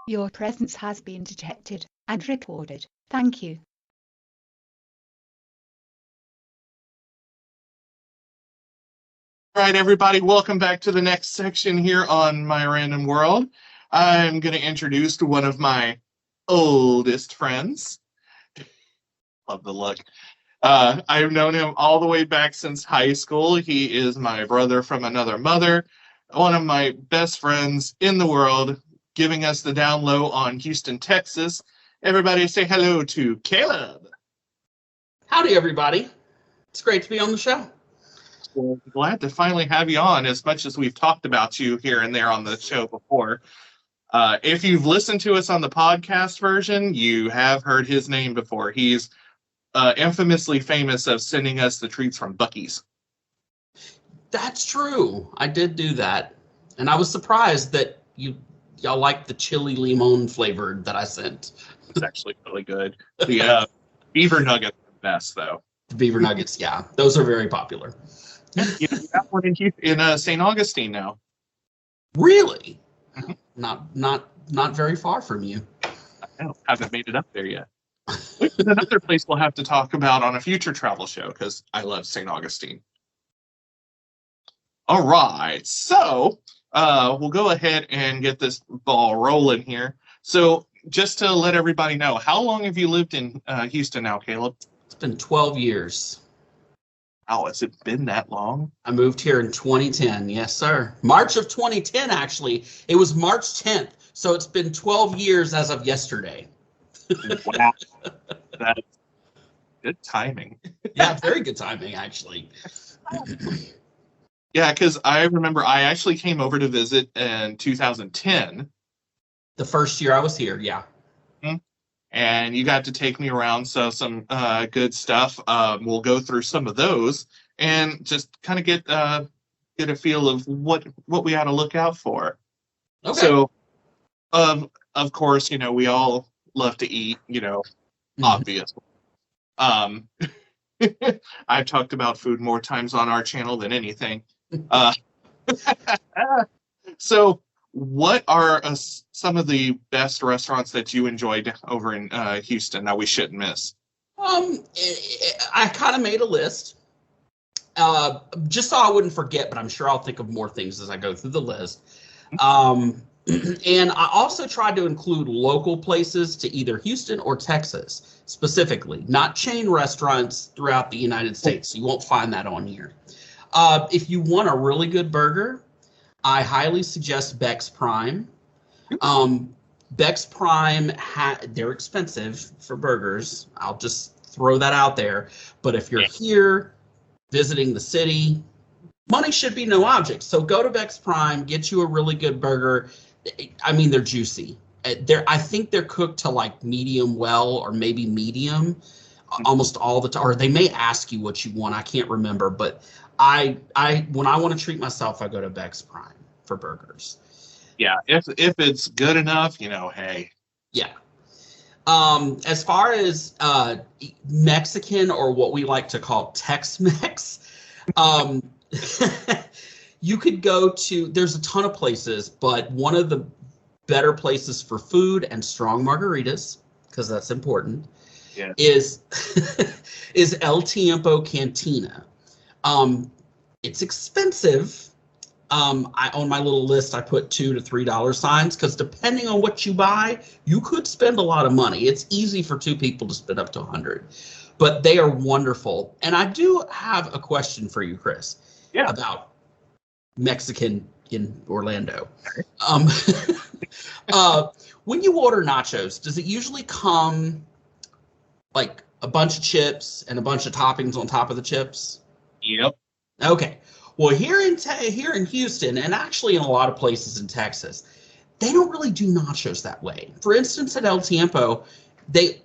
Your presence has been detected and recorded. Thank you. All right, everybody, welcome back to the next section here on My Random World. I'm going to introduce one of my oldest friends. Love the look. I've known him all the way back since high school. He is my brother from another mother, one of my best friends in the world, giving us the down low on Houston, Texas. Everybody say hello to Caleb. Howdy, everybody. It's great to be on the show. Well, glad to finally have you on, as much as we've talked about you here and there on the show before. If you've listened to us on the podcast version, you have heard his name before. He's infamously famous of sending us the treats from Buc-ee's. That's true. I did do that. And I was surprised that y'all liked the chili limon flavored that I sent. It's actually really good. The beaver nuggets are the best, though. The beaver nuggets, yeah. Those are very popular. You got one in St. Augustine now. Really? Not very far from you. I haven't made it up there yet. Which is another place we'll have to talk about on a future travel show, because I love St. Augustine. All right, so we'll go ahead and get this ball rolling here. So just to let everybody know, how long have you lived in Houston now, Caleb? It's been 12 years. Wow, has it been that long? I moved here in 2010. Yes, sir. March of 2010, actually. It was March 10th, so it's been 12 years as of yesterday. Wow. That's good timing. Yeah, very good timing, actually. Yeah, because I remember I actually came over to visit in 2010. The first year I was here, yeah. And you got to take me around, so some good stuff. We'll go through some of those and just kind of get a feel of what we ought to look out for. Okay. So, of course, we all love to eat, obviously. I've talked about food more times on our channel than anything. So, what are some of the best restaurants that you enjoyed over in Houston that we shouldn't miss? I kind of made a list, just so I wouldn't forget, but I'm sure I'll think of more things as I go through the list. And I also tried to include local places to either Houston or Texas, specifically, not chain restaurants throughout the United States. You won't find that on here. If you want a really good burger, I highly suggest Beck's Prime. Beck's Prime, they're expensive for burgers. I'll just throw that out there. But if you're here visiting the city, money should be no object. So go to Beck's Prime, get you a really good burger. I mean, they're juicy. I think they're cooked to like medium well or maybe medium almost all the time. Or they may ask you what you want. I can't remember. But when I want to treat myself, I go to Beck's Prime for burgers. Yeah, if it's good enough, hey. Yeah. As far as Mexican, or what we like to call Tex-Mex, you could go to, there's a ton of places, but one of the better places for food and strong margaritas, because that's important, is El Tiempo Cantina. It's expensive. On my little list, I put $2 to $3 signs, because depending on what you buy, you could spend a lot of money. It's easy for two people to spend up to $100, but they are wonderful. And I do have a question for you, Chris, about Mexican in Orlando. When you order nachos, does it usually come like a bunch of chips and a bunch of toppings on top of the chips? Yep. Okay. Well, here in Houston, and actually in a lot of places in Texas, they don't really do nachos that way. For instance, at El Tiempo,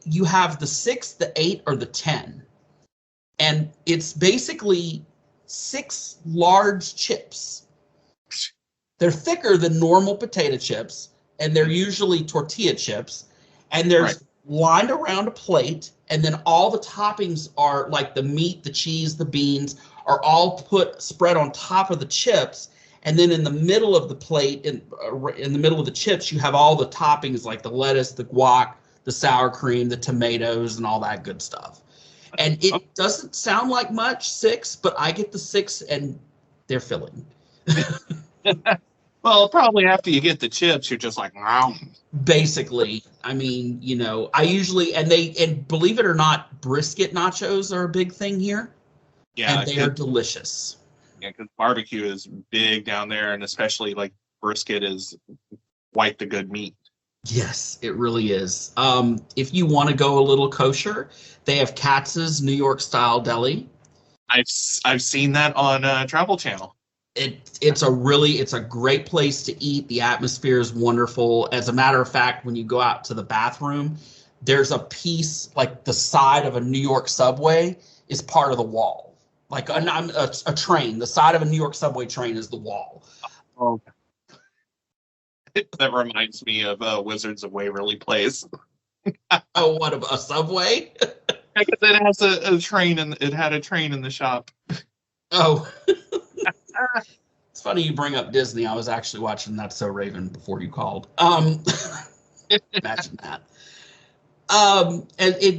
you have the 6, the 8, or the 10. And it's basically 6 large chips. They're thicker than normal potato chips, and they're usually tortilla chips. And there's lined around a plate, and then all the toppings are like the meat, the cheese, the beans are all spread on top of the chips, And then in the middle of the plate, in the middle of the chips, you have all the toppings like the lettuce, the guac, the sour cream, the tomatoes, and all that good stuff. And it doesn't sound like much, 6, but I get the 6 and they're filling. Well, probably after you get the chips, you're just like, wow. Basically, I mean, you know, I usually, and believe it or not, brisket nachos are a big thing here. Yeah, and they are delicious. Yeah, because barbecue is big down there, and especially like brisket is quite the good meat. Yes, it really is. If you want to go a little kosher, they have Katz's New York Style Deli. I've seen that on Travel Channel. It's a great place to eat. The atmosphere is wonderful. As a matter of fact, when you go out to the bathroom, there's a piece like the side of a New York subway is part of the wall. Like a train, the side of a New York subway train is the wall. Oh, that reminds me of Wizards of Waverly Place. Oh, what, a subway? Because it has a train, and it had a train in the shop. Oh. It's funny you bring up Disney. I was actually watching That's So Raven before you called. Imagine that. And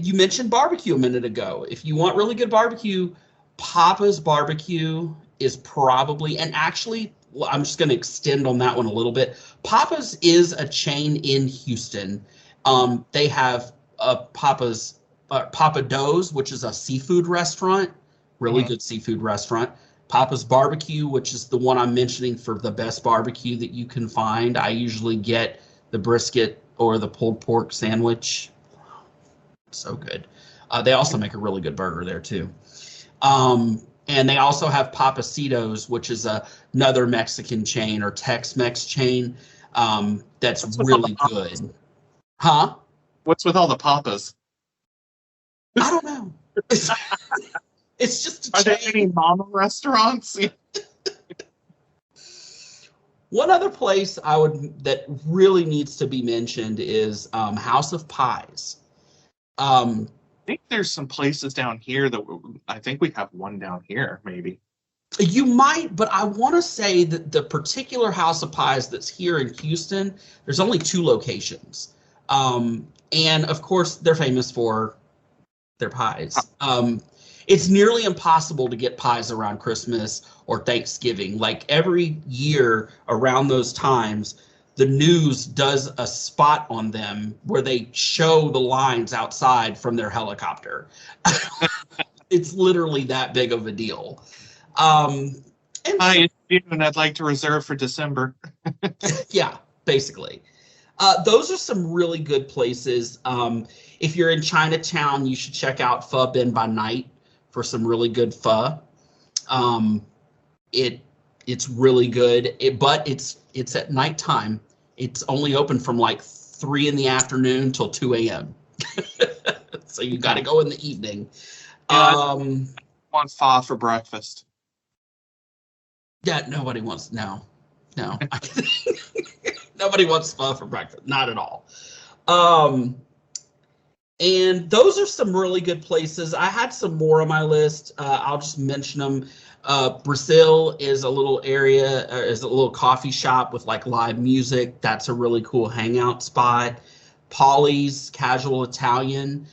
you mentioned barbecue a minute ago. If you want really good barbecue, Papa's Barbecue is probably, and actually, I'm just going to extend on that one a little bit. Papa's is a chain in Houston. They have Papa's Papa Do's, which is a seafood restaurant, really good seafood restaurant. Papa's Barbecue, which is the one I'm mentioning for the best barbecue that you can find. I usually get the brisket or the pulled pork sandwich. So good. They also make a really good burger there too. And they also have Papacitos, which is another Mexican chain or Tex-Mex chain that's really good. Huh? What's with all the Papas? I don't know. It's just a chain. Are there any mama restaurants? One other place that really needs to be mentioned is House of Pies. I think there's some places down here I think we have one down here, maybe. You might, but I want to say that the particular House of Pies that's here in Houston, there's only 2 locations. And of course, they're famous for their pies. It's nearly impossible to get pies around Christmas or Thanksgiving. Like every year around those times, the news does a spot on them where they show the lines outside from their helicopter. It's literally that big of a deal. Hi, it's June. I'd like to reserve for December. Yeah, basically. Those are some really good places. If you're in Chinatown, you should check out Pho Bin by Night for some really good pho. It's really good, but it's at nighttime. It's only open from like 3 in the afternoon till 2 a.m. So you got to go in the evening. I want pho for breakfast. Yeah, nobody wants no. Nobody wants pho for breakfast. Not at all. And those are some really good places. I had some more on my list. I'll just mention them. Brazil is a little area, is a little coffee shop with like live music. That's a really cool hangout spot. Polly's Casual Italian.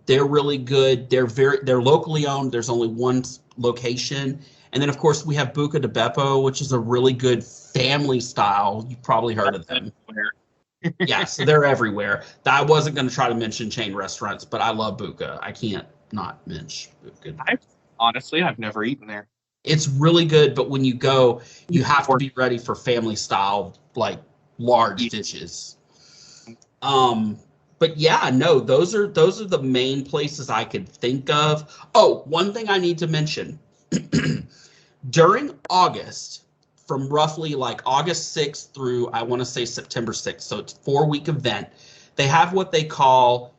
They're really good. They're locally owned. There's only one location. And then of course we have Buca di Beppo, which is a really good family style. You've probably heard of them. Yeah, so they're everywhere. I wasn't going to try to mention chain restaurants, but I love Buca. I can't not mention Buca. I've never eaten there. It's really good, but when you go, you have to be ready for family style, like large dishes. But yeah, no, those are the main places I could think of. Oh, one thing I need to mention. During August, from roughly like August 6th through, I want to say September 6th, so it's a 4-week event, they have what they call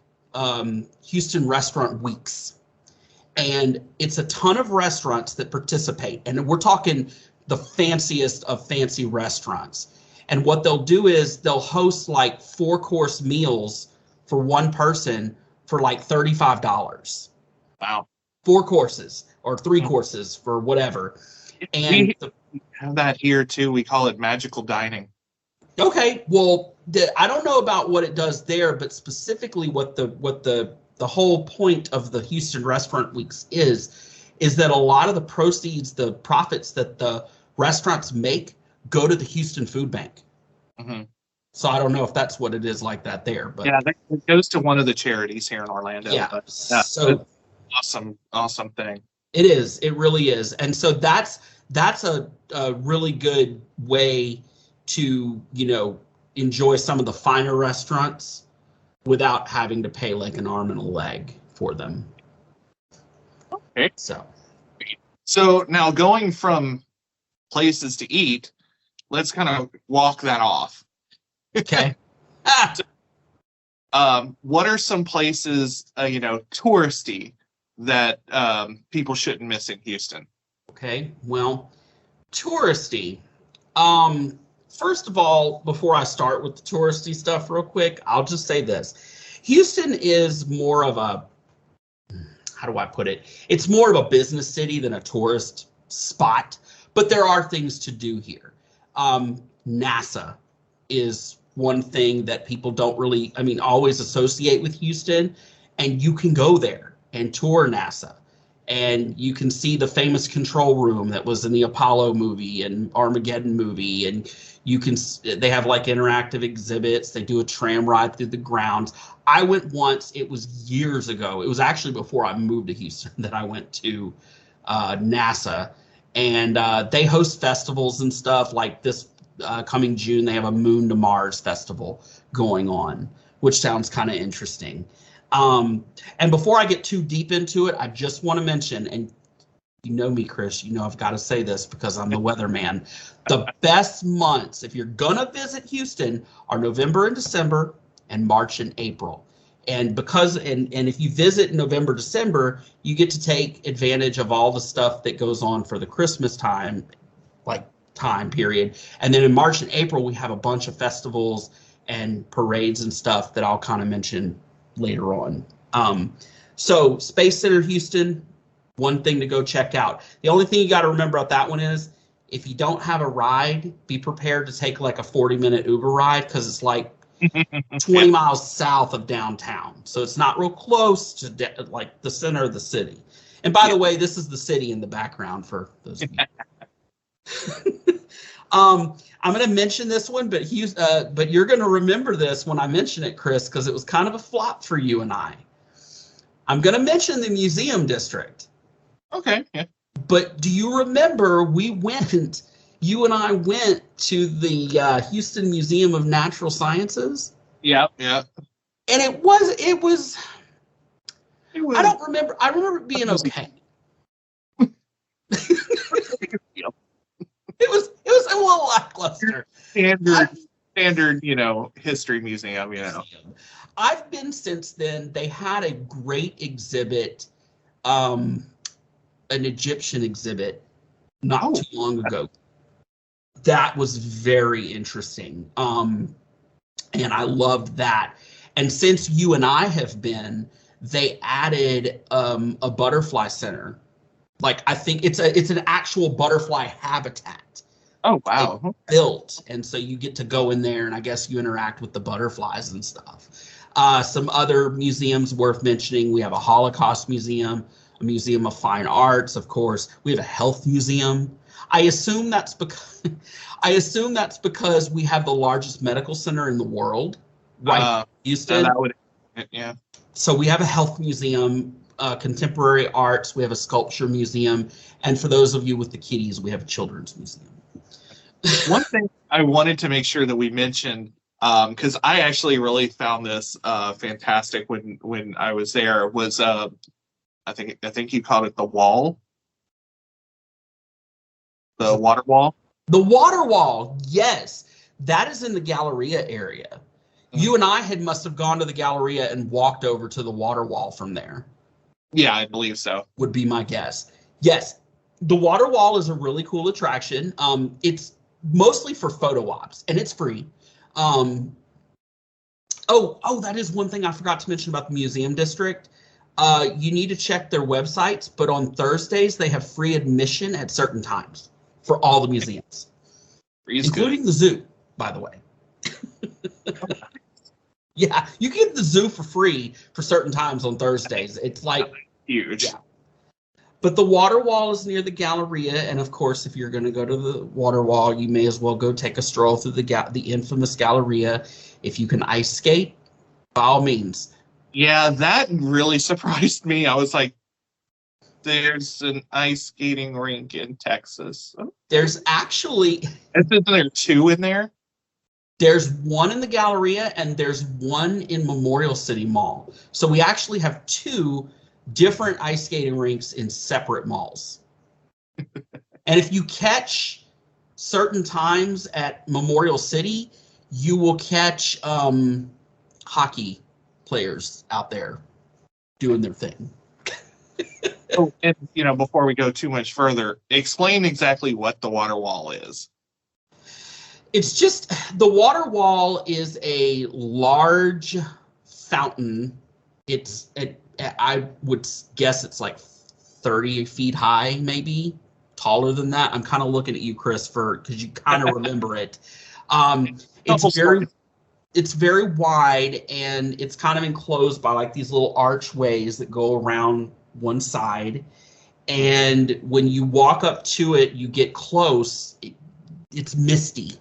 Houston Restaurant Weeks. And it's a ton of restaurants that participate. And we're talking the fanciest of fancy restaurants. And what they'll do is they'll host like 4-course meals for one person for like $35. Wow. 4 courses or 3 courses for whatever. And We have that here too. We call it magical dining. okay, well, I don't know about what it does there, but specifically what the whole point of the Houston Restaurant Weeks is that a lot of the proceeds, the profits that the restaurants make, go to the Houston Food Bank. Mm-hmm. So I don't know if that's what it is like that there, but yeah, it goes to one of the charities here in Orlando. yeah, But, so awesome thing. it is. It really is. And so that's a really good way to, enjoy some of the finer restaurants without having to pay like an arm and a leg for them. Okay. So now going from places to eat, let's kind of walk that off. okay. What are some places, touristy that people shouldn't miss in Houston? Okay. Well, touristy. First of all, before I start with the touristy stuff real quick, I'll just say this. Houston is more of a, how do I put it? It's more of a business city than a tourist spot, but there are things to do here. NASA is one thing that people don't really, always associate with Houston, and you can go there and tour NASA. And you can see the famous control room that was in the Apollo movie and Armageddon movie. And they have like interactive exhibits. They do a tram ride through the grounds. I went once, it was years ago. It was actually before I moved to Houston that I went to NASA. And they host festivals and stuff like this coming June. They have a Moon to Mars festival going on, which sounds kind of interesting. And before I get too deep into it, I just want to mention, and you know me, Chris, I've got to say this because I'm the weatherman. The best months, if you're going to visit Houston, are November and December and March and April. And if you visit in November, December, you get to take advantage of all the stuff that goes on for the Christmas time period. And then in March and April, we have a bunch of festivals and parades and stuff that I'll kind of mention later on. So Space Center Houston, one thing to go check out. The only thing you got to remember about that one is if you don't have a ride, be prepared to take like a 40-minute Uber ride because it's like 20 miles south of downtown. So it's not real close to like the center of the city. And by the way, this is the city in the background for those of you. I'm going to mention this one, but you're going to remember this when I mention it, Chris, because it was kind of a flop for you and I. I'm going to mention the museum district. Okay. Yeah. But do you remember you and I went to the Houston Museum of Natural Sciences? Yeah. And it was I don't remember. I remember it being okay. It was a little lackluster. Standard, history museum, I've been since then. They had a great exhibit, an Egyptian exhibit, not too long ago. That was very interesting. And I loved that. And since you and I have been, they added a butterfly center. Like I think it's an actual butterfly habitat. Oh wow! Built, and so you get to go in there, and I guess you interact with the butterflies and stuff. Some other museums worth mentioning: we have a Holocaust museum, a museum of fine arts, of course. We have a health museum. I assume that's because we have the largest medical center in the world, right? Houston. Yeah. So we have a health museum. Contemporary arts, we have a sculpture museum, and for those of you with the kiddies, we have a children's museum. One thing I wanted to make sure that we mentioned, because I actually really found this fantastic when I was there, was I think you called it the wall, the water wall. The water wall, yes, that is in the Galleria area. Mm-hmm. You and I must have gone to the Galleria and walked over to the water wall from there. Yeah, I believe so. Would be my guess. Yes, the water wall is a really cool attraction. It's mostly for photo ops, and it's free. That is one thing I forgot to mention about the museum district. You need to check their websites, but on Thursdays they have free admission at certain times for all the museums, including the zoo, by the way. Yeah, you can get the zoo for free for certain times on Thursdays. It's like huge. Yeah. But the water wall is near the Galleria, and of course, if you're going to go to the water wall, you may as well go take a stroll through the infamous Galleria. If you can ice skate, by all means. Yeah, that really surprised me. I was like, there's an ice skating rink in Texas. There's actually... Isn't there two in there? There's one in the Galleria, and there's one in Memorial City Mall. So we actually have two different ice skating rinks in separate malls. And if you catch certain times at Memorial City, you will catch hockey players out there doing their thing. Oh, and before we go too much further, explain exactly what the water wall is. It's just, the water wall is a large fountain. I would guess it's like 30 feet high, maybe taller than that. I'm kind of looking at you, Chris, because you kind of remember it. It's very wide, and it's kind of enclosed by like these little archways that go around one side. And when you walk up to it, you get close. It's misty.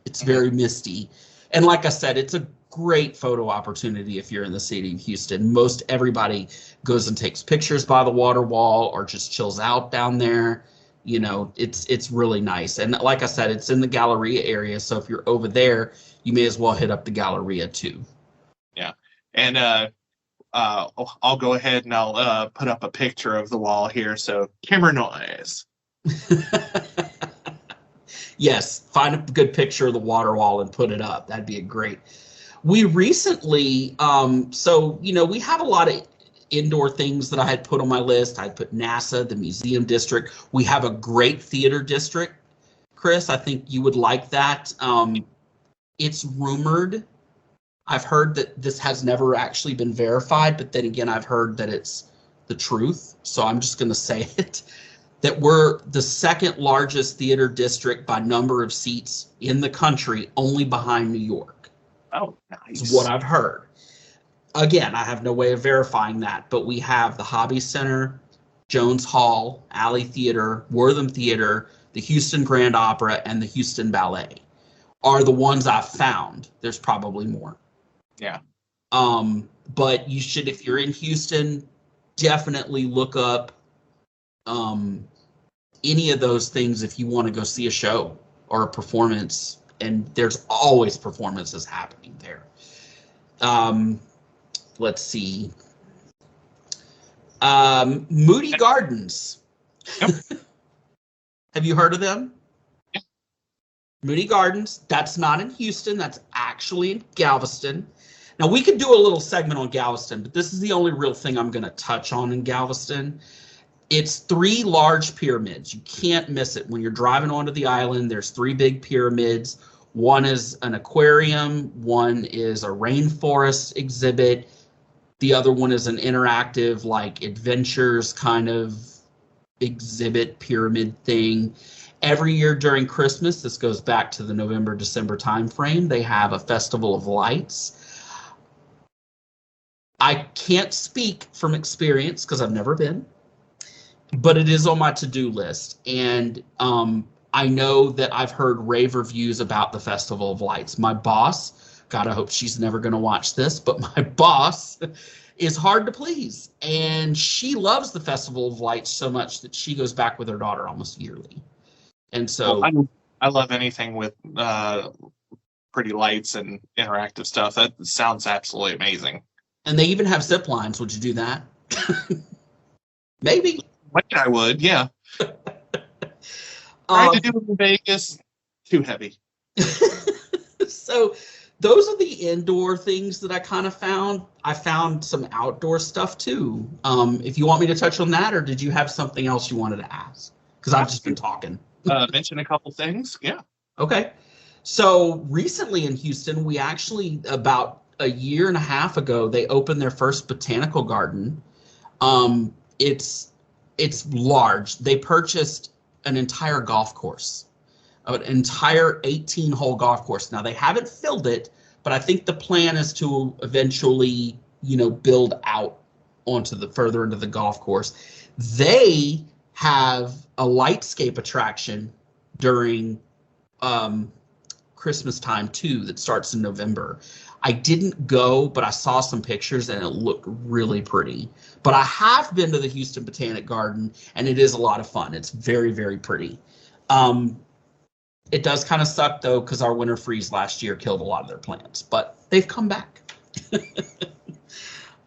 It's very misty. And like I said, it's a great photo opportunity if you're in the city of Houston. Most everybody goes and takes pictures by the water wall or just chills out down there. It's really nice. And like I said, it's in the Galleria area. So if you're over there, you may as well hit up the Galleria too. Yeah. And I'll go ahead and I'll put up a picture of the wall here. So camera noise. Yes, find a good picture of the water wall and put it up. That'd be great. We recently, we have a lot of indoor things that I had put on my list. I put NASA, the museum district. We have a great theater district, Chris. I think you would like that. It's rumored. I've heard that this has never actually been verified, but then again, I've heard that it's the truth. So I'm just going to say it. That we're the second largest theater district by number of seats in the country, only behind New York. Oh, nice. Is what I've heard. Again, I have no way of verifying that, but we have the Hobby Center, Jones Hall, Alley Theater, Wortham Theater, the Houston Grand Opera, and the Houston Ballet are the ones I've found. There's probably more. Yeah. But you should, if you're in Houston, definitely look up any of those things if you want to go see a show or a performance, and there's always performances happening there. Let's see. Moody Gardens. Yep. Have you heard of them? Yeah. Moody Gardens. That's not in Houston. That's actually in Galveston. Now, we could do a little segment on Galveston, but this is the only real thing I'm going to touch on in Galveston. It's 3 large pyramids. You can't miss it. When you're driving onto the island, there's 3 big pyramids. One is an aquarium. One is a rainforest exhibit. The other one is an interactive, like, adventures kind of exhibit pyramid thing. Every year during Christmas, this goes back to the November-December timeframe, they have a festival of lights. I can't speak from experience because I've never been, but it is on my to-do list. And I know that I've heard rave reviews about the Festival of Lights. My boss, God, I hope she's never going to watch this, but my boss is hard to please. And she loves the Festival of Lights so much that she goes back with her daughter almost yearly. And so I love anything with pretty lights and interactive stuff. That sounds absolutely amazing. And they even have zip lines. Would you do that? Maybe. What I would, yeah. Trying to do it in Vegas, too heavy. So those are the indoor things that I kind of found. I found some outdoor stuff too. If you want me to touch on that, or did you have something else you wanted to ask? Because I've just been talking. Mention a couple things, yeah. Okay. So recently in Houston, we actually, about a year and a half ago, they opened their first botanical garden. It's large. They purchased an entire golf course, an entire 18-hole golf course. Now they haven't filled it, but I think the plan is to eventually, build out onto the further into the golf course. They have a lightscape attraction during Christmas time too that starts in November. I didn't go, but I saw some pictures and it looked really pretty. But I have been to the Houston Botanic Garden and it is a lot of fun. It's very, very pretty. It does kind of suck though, because our winter freeze last year killed a lot of their plants, but they've come back.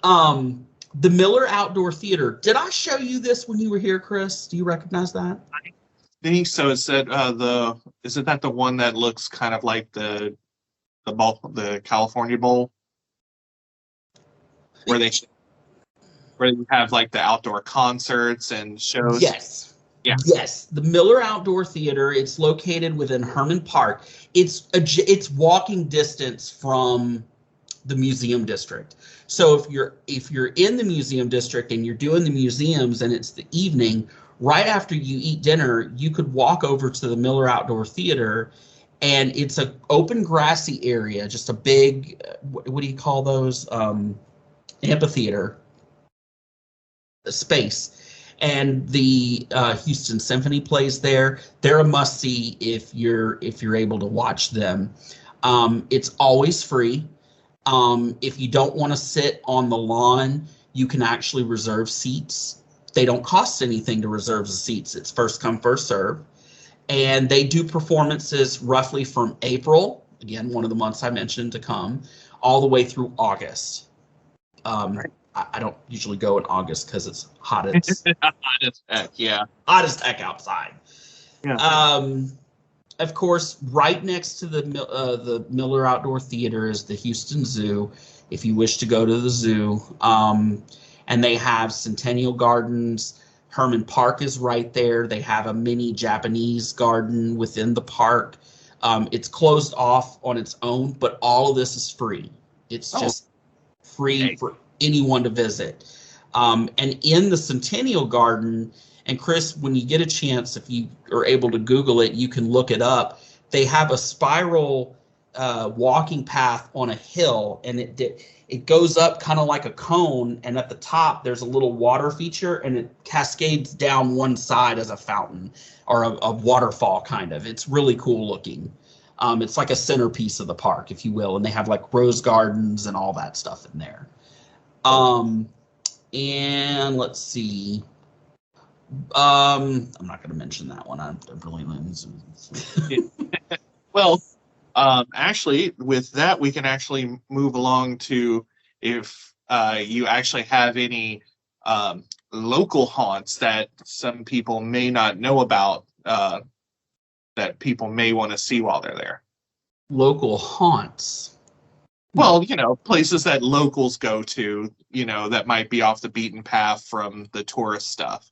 The Miller Outdoor Theater. Did I show you this when you were here, Chris? Do you recognize that? I think so. Is that isn't that the one that looks kind of like the California Bowl, where you have like the outdoor concerts and shows? Yes. Yeah. Yes, the Miller Outdoor Theater. It's located within Herman Park. It's walking distance from the museum district. So if you're in the museum district and you're doing the museums and it's the evening, right after you eat dinner, you could walk over to the Miller Outdoor Theater, and it's an open grassy area, just a big, what do you call those? Amphitheater space. And the Houston Symphony plays there. They're a must-see if you're able to watch them. It's always free. If you don't want to sit on the lawn, you can actually reserve seats. They don't cost anything to reserve the seats. It's first come, first serve. And they do performances roughly from April, again, one of the months I mentioned to come, all the way through August. Right. I don't usually go in August because it's hot as hot as heck, yeah. Hot as heck outside. Yeah. Of course, right next to the Miller Outdoor Theater is the Houston Zoo, if you wish to go to the zoo. And they have Centennial Gardens. Herman Park is right there. They have a mini Japanese garden within the park. It's closed off on its own, but all of this is free. It's just free for anyone to visit. And in the Centennial Garden, and Chris, when you get a chance, if you are able to Google it, you can look it up. They have a spiral walking path on a hill, and it goes up kind of like a cone, and at the top there's a little water feature, and it cascades down one side as a fountain or a waterfall kind of. It's really cool looking. It's like a centerpiece of the park, if you will, and they have like rose gardens and all that stuff in there. And let's see. I'm not going to mention that one. I'm really well, actually, with that, we can actually move along to if you actually have any local haunts that some people may not know about that people may want to see while they're there. Local haunts? Well, places that locals go to, that might be off the beaten path from the tourist stuff.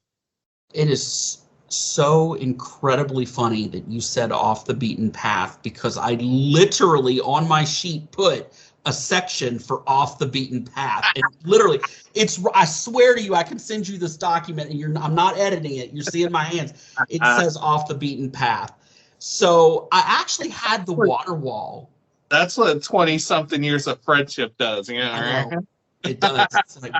It is so incredibly funny that you said off the beaten path, because I literally on my sheet put a section for off the beaten path. And literally, I swear to you, I can send you this document and I'm not editing it. You're seeing my hands. It says off the beaten path. So I actually had the water wall. That's what 20-something years of friendship does. Yeah, right? It does. It's like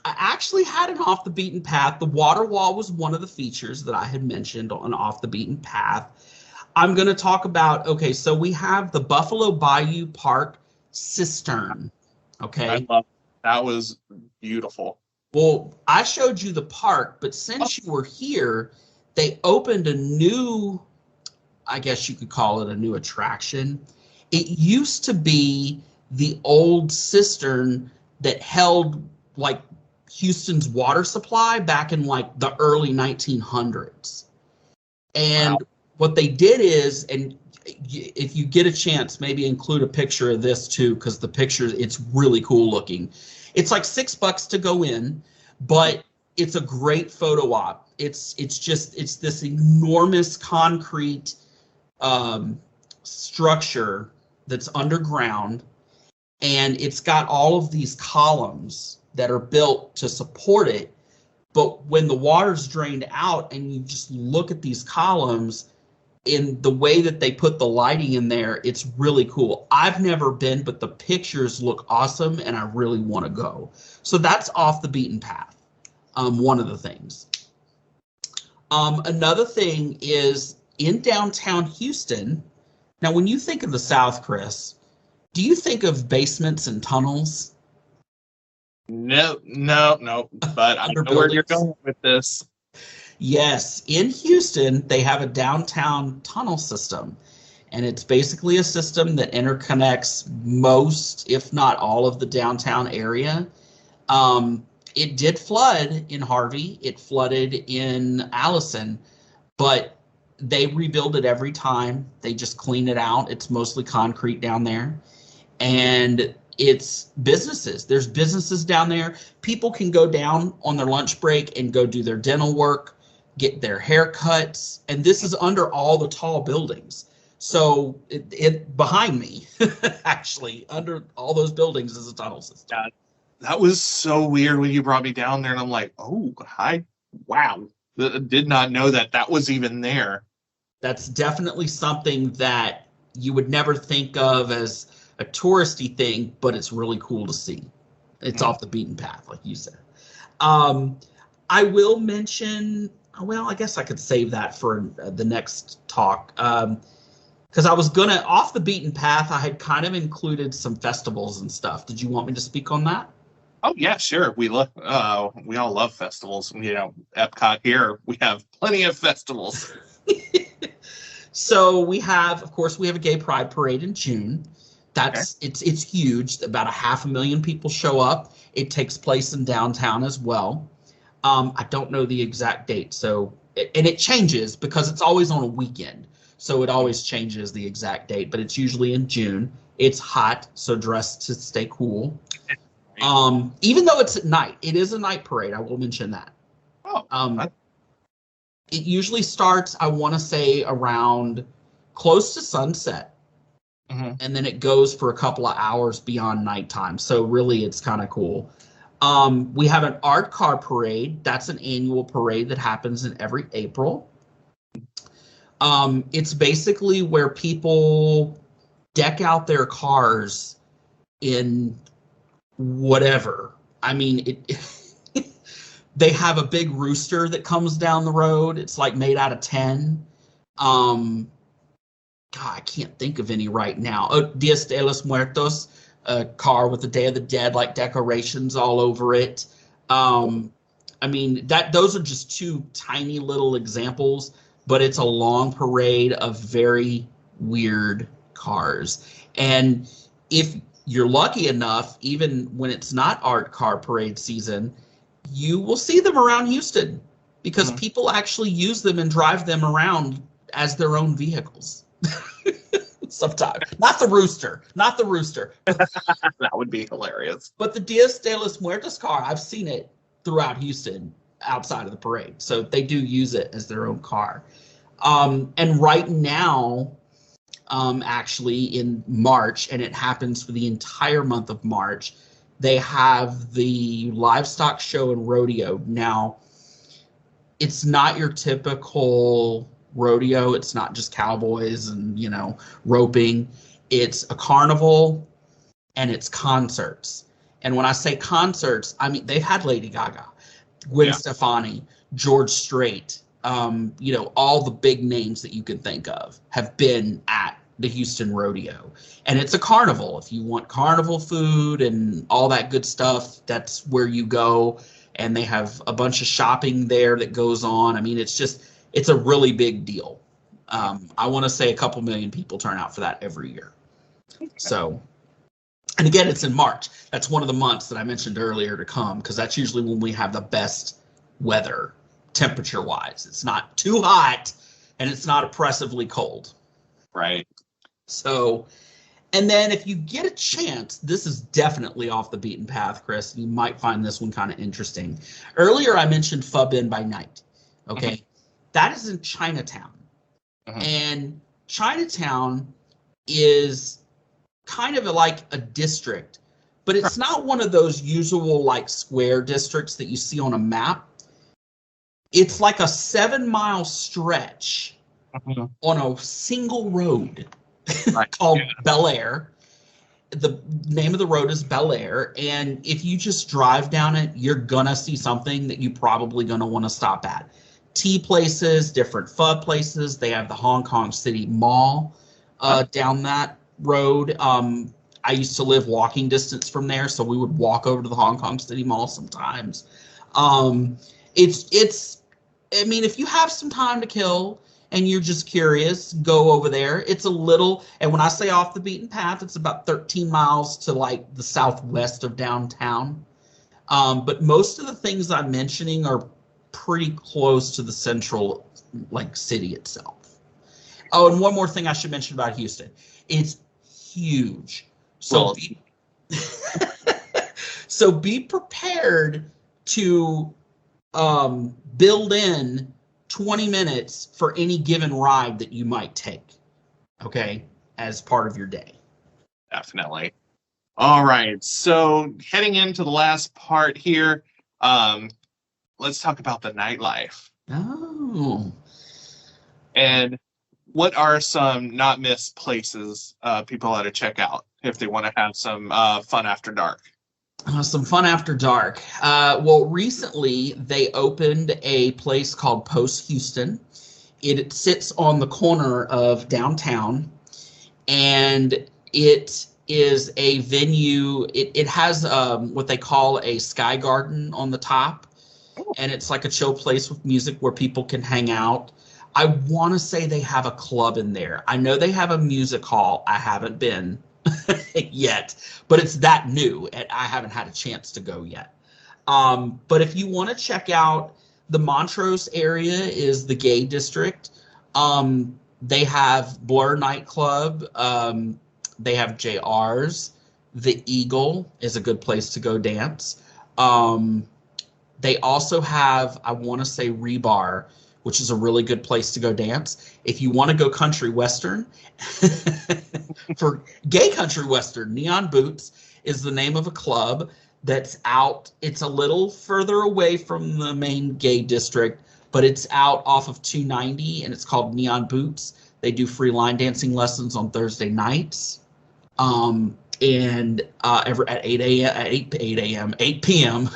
I actually had an off the beaten path. The water wall was one of the features that I had mentioned on off the beaten path. I'm going to talk about, so we have the Buffalo Bayou Park cistern. Okay. I love it. That was beautiful. Well, I showed you the park, but since you were here, they opened a new, I guess you could call it a new attraction. It used to be the old cistern that held like Houston's water supply back in like the early 1900s. And what they did is, and if you get a chance, maybe include a picture of this too, because the picture, it's really cool looking. It's like $6 to go in, but it's a great photo op. It's this enormous concrete structure that's underground, and it's got all of these columns that are built to support it. But when the water's drained out and you just look at these columns, in the way that they put the lighting in there, it's really cool. I've never been, but the pictures look awesome, and I really want to go. So that's off the beaten path. One of the things. Another thing is in downtown Houston. Now, when you think of the South, Chris, do you think of basements and tunnels? No. But I know where you're going with this. Yes, in Houston, they have a downtown tunnel system, and it's basically a system that interconnects most, if not all, of the downtown area. It did flood in Harvey. It flooded in Allison, but they rebuild it every time. They just clean it out. It's mostly concrete down there, and it's businesses. There's businesses down there. People can go down on their lunch break and go do their dental work, get their haircuts, and this is under all the tall buildings. So it behind me, actually, under all those buildings is a tunnel system. That was so weird when you brought me down there, and I'm like, oh, hi, wow. Did not know that was even there. That's definitely something that you would never think of as a touristy thing, but it's really cool to see. It's off the beaten path, like you said. I will mention, well, I guess I could save that for the next talk. Because I was gonna, off the beaten path, I had kind of included some festivals and stuff. Did you want me to speak on that? Oh yeah, sure. We all love festivals. You know, Epcot here, we have plenty of festivals. So we have, of course, we have a gay pride parade in June. That's it's huge. About 500,000 people show up. It takes place in downtown as well. I don't know the exact date, so and it changes because it's always on a weekend, so it always changes the exact date. But it's usually in June. It's hot, so dress to stay cool. Even though it's at night, it is a night parade. I will mention that. It usually starts, I want to say, around close to sunset. And then it goes for a couple of hours beyond nighttime. So really, it's kind of cool. We have an art car parade. That's an annual parade that happens in every April. It's basically where people deck out their cars in whatever. I mean, they have a big rooster that comes down the road. It's like made out of tin. God, I can't think of any right now. Oh, Dias de los Muertos, a car with the Day of the Dead like decorations all over it. I mean, those are just two tiny little examples, but it's a long parade of very weird cars. And if you're lucky enough, even when it's not art car parade season, you will see them around Houston because people actually use them and drive them around as their own vehicles. Sometimes. Not the rooster. That would be hilarious. But the Dias de los Muertos car, I've seen it throughout Houston outside of the parade. So they do use it as their own car. And right now, actually in March, and it happens for the entire month of March, they have the livestock show and rodeo. Now, it's not your typical rodeo. It's not just cowboys and, roping. It's a carnival and it's concerts. And when I say concerts, I mean, they've had Lady Gaga, Gwen Stefani, George Strait, all the big names that you can think of have been at the Houston Rodeo. And it's a carnival. If you want carnival food and all that good stuff, that's where you go. And they have a bunch of shopping there that goes on. I mean, it's a really big deal. I want to say a couple million people turn out for that every year. So, and again, it's in March. That's one of the months that I mentioned earlier to come, because that's usually when we have the best weather, temperature-wise. It's not too hot, and it's not oppressively cold. Right. So, and then if you get a chance, this is definitely off the beaten path, Chris. You might find this one kind of interesting. Earlier, I mentioned Pho Bin by Night. Okay. That is in Chinatown. And Chinatown is kind of like a district but it's not one of those usual like square districts that you see on a map. It's like a 7-mile stretch on a single road called Bel Air. The name of the road is Bel Air, and if you just drive down it, you're gonna see something that you probably gonna want to stop at. Tea places, different pho places. They have the Hong Kong City Mall down that road. I used to live walking distance from there, so we would walk over to the Hong Kong City Mall sometimes. It's I mean, if you have some time to kill and you're just curious, go over there. It's a little, and when I say off the beaten path, it's about 13 miles to like the southwest of downtown. But most of the things I'm mentioning are pretty close to the central like city itself. Oh, and one more thing I should mention about Houston. It's huge. So so be prepared to build in 20 minutes for any given ride that you might take, okay, as part of your day. Definitely. All right, so heading into the last part here, let's talk about the nightlife. Oh. And what are some not missed places people ought to check out if they want to have some fun after dark? Some fun after dark. Well, recently they opened a place called Post Houston. It sits on the corner of downtown, and it is a venue. It has what they call a sky garden on the top, and it's like a chill place with music where people can hang out. I want to say they have a club in there. I know they have a music hall. I haven't been yet, but it's that new, and I haven't had a chance to go yet. But if you want to check out the Montrose area, is the gay district. They have Blur nightclub. They have JR's. The Eagle is a good place to go dance. They also have, I want to say, Rebar, which is a really good place to go dance. If you want to go country western, for gay country western, Neon Boots is the name of a club that's out. It's a little further away from the main gay district, but it's out off of 290, and it's called Neon Boots. They do free line dancing lessons on Thursday nights, and ever at 8 p.m.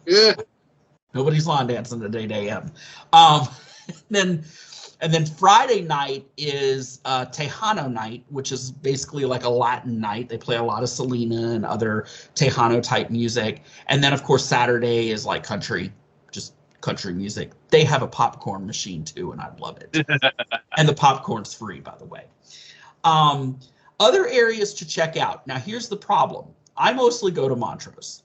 Yeah. Nobody's line dancing at 8 a.m. And then Friday night is Tejano night, which is basically like a Latin night. They play a lot of Selena and other Tejano type music. And then of course Saturday is like country, just country music. They have a popcorn machine too, and I love it. And the popcorn's free, by the way. Other areas to check out. Now here's the problem. I mostly go to Montrose,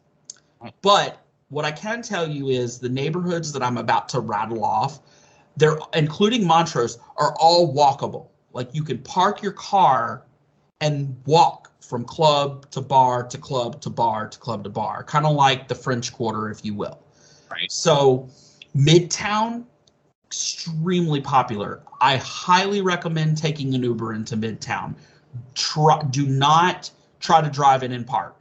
but what I can tell you is the neighborhoods that I'm about to rattle off, they're, including Montrose, are all walkable. Like you can park your car and walk from club to bar to club to bar to club to bar, kind of like the French Quarter, if you will. Right. So Midtown, extremely popular. I highly recommend taking an Uber into Midtown. Do not try to drive in park.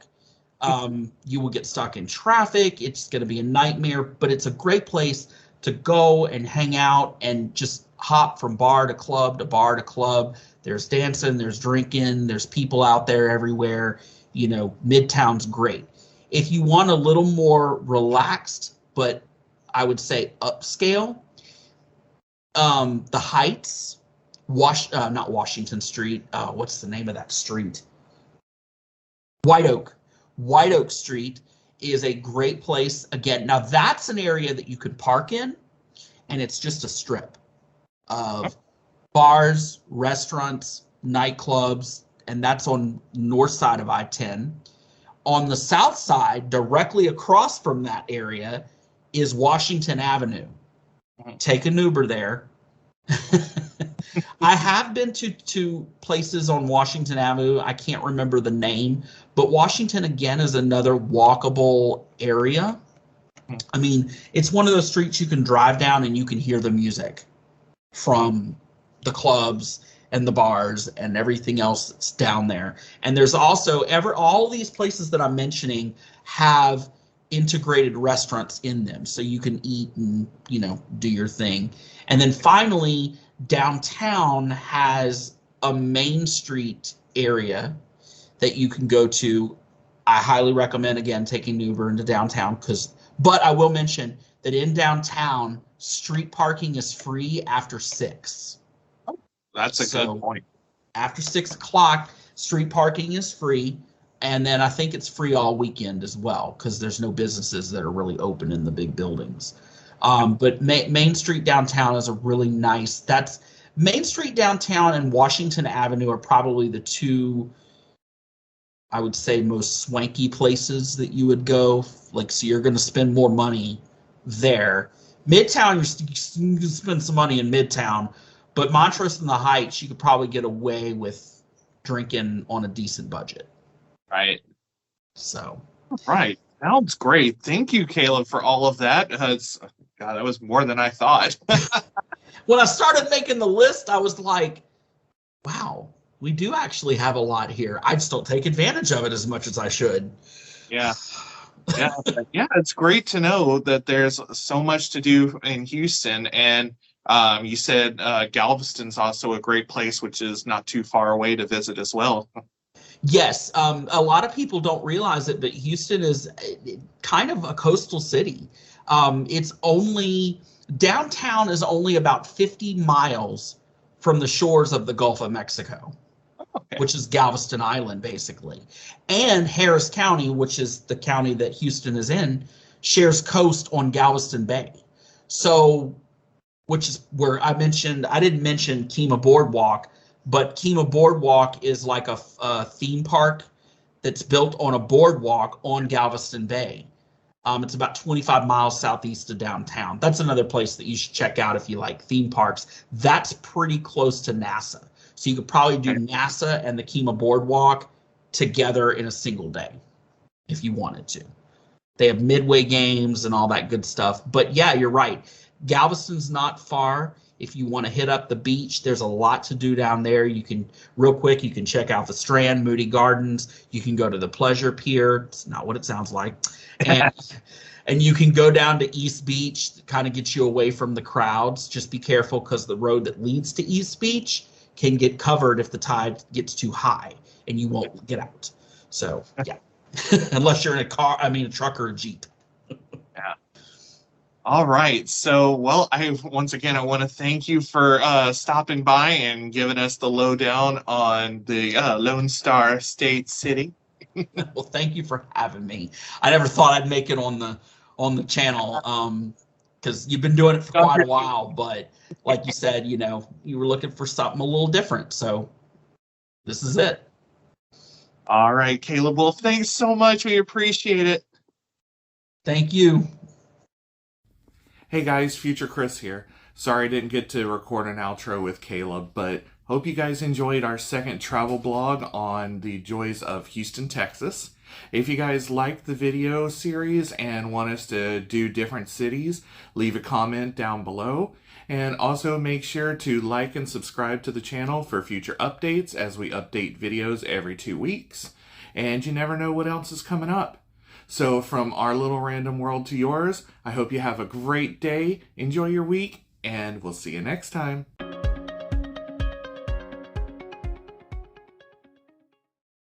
You will get stuck in traffic. It's going to be a nightmare, but it's a great place to go and hang out and just hop from bar to club to bar to club. There's dancing, there's drinking, there's people out there everywhere. You know, Midtown's great. If you want a little more relaxed, but I would say upscale, the Heights, not Washington Street. What's the name of that street? White Oak. White Oak Street is a great place. Again, now that's an area that you could park in, and it's just a strip of bars, restaurants, nightclubs, and that's on north side of I-10. On the south side, directly across from that area, is Washington Avenue. Take an Uber there. I have been to places on Washington Avenue. I can't remember the name, but Washington, again, is another walkable area. I mean, it's one of those streets you can drive down and you can hear the music from the clubs and the bars and everything else that's down there. And there's also all these places that I'm mentioning have integrated restaurants in them, so you can eat and do your thing. And then finally, downtown has a Main Street area that you can go to. I highly recommend, again, taking an Uber into downtown, but I will mention that in downtown, street parking is free after 6. That's a good point. After 6 o'clock, street parking is free. And then I think it's free all weekend as well, because there's no businesses that are really open in the big buildings. But Main Street downtown is a really nice. Main Street downtown and Washington Avenue are probably the two, I would say, most swanky places that you would go. So you're going to spend more money there. Midtown, you can spend some money in Midtown, but Montrose and the Heights, you could probably get away with drinking on a decent budget. Right. So. Right. Sounds great. Thank you, Caleb, for all of that. God, that was more than I thought. When I started making the list, I was like, wow, we do actually have a lot here. I just don't take advantage of it as much as I should. Yeah. Yeah, it's great to know that there's so much to do in Houston. And you said Galveston's also a great place, which is not too far away to visit as well. Yes, a lot of people don't realize it, but Houston is kind of a coastal city. Downtown is only about 50 miles from the shores of the Gulf of Mexico, which is Galveston Island, basically. And Harris County, which is the county that Houston is in, shares coast on Galveston Bay. So, which is where I didn't mention Kemah Boardwalk, but Kemah Boardwalk is like a theme park that's built on a boardwalk on Galveston Bay. It's about 25 miles southeast of downtown. That's another place that you should check out if you like theme parks. That's pretty close to NASA. So you could probably do NASA and the Kemah Boardwalk together in a single day if you wanted to. They have midway games and all that good stuff. But yeah, you're right. Galveston's not far. If you want to hit up the beach, there's a lot to do down there. You can check out the Strand, Moody Gardens. You can go to the Pleasure Pier. It's not what it sounds like. And you can go down to East Beach, kind of get you away from the crowds. Just be careful, because the road that leads to East Beach can get covered if the tide gets too high and you won't get out. So, yeah. Unless you're in a truck or a Jeep. Yeah. All right. So, well, once again, I want to thank you for stopping by and giving us the lowdown on the Lone Star State City. Well, thank you for having me. I never thought I'd make it on the channel, because you've been doing it for quite a while. But like you said, you were looking for something a little different. So this is it. All right, Caleb. Well, thanks so much. We appreciate it. Thank you. Hey guys, Future Chris here. Sorry I didn't get to record an outro with Caleb, but hope you guys enjoyed our second travel blog on the joys of Houston, Texas. If you guys liked the video series and want us to do different cities, leave a comment down below. And also make sure to like and subscribe to the channel for future updates, as we update videos every 2 weeks. And you never know what else is coming up. So from our little random world to yours, I hope you have a great day, enjoy your week, and we'll see you next time.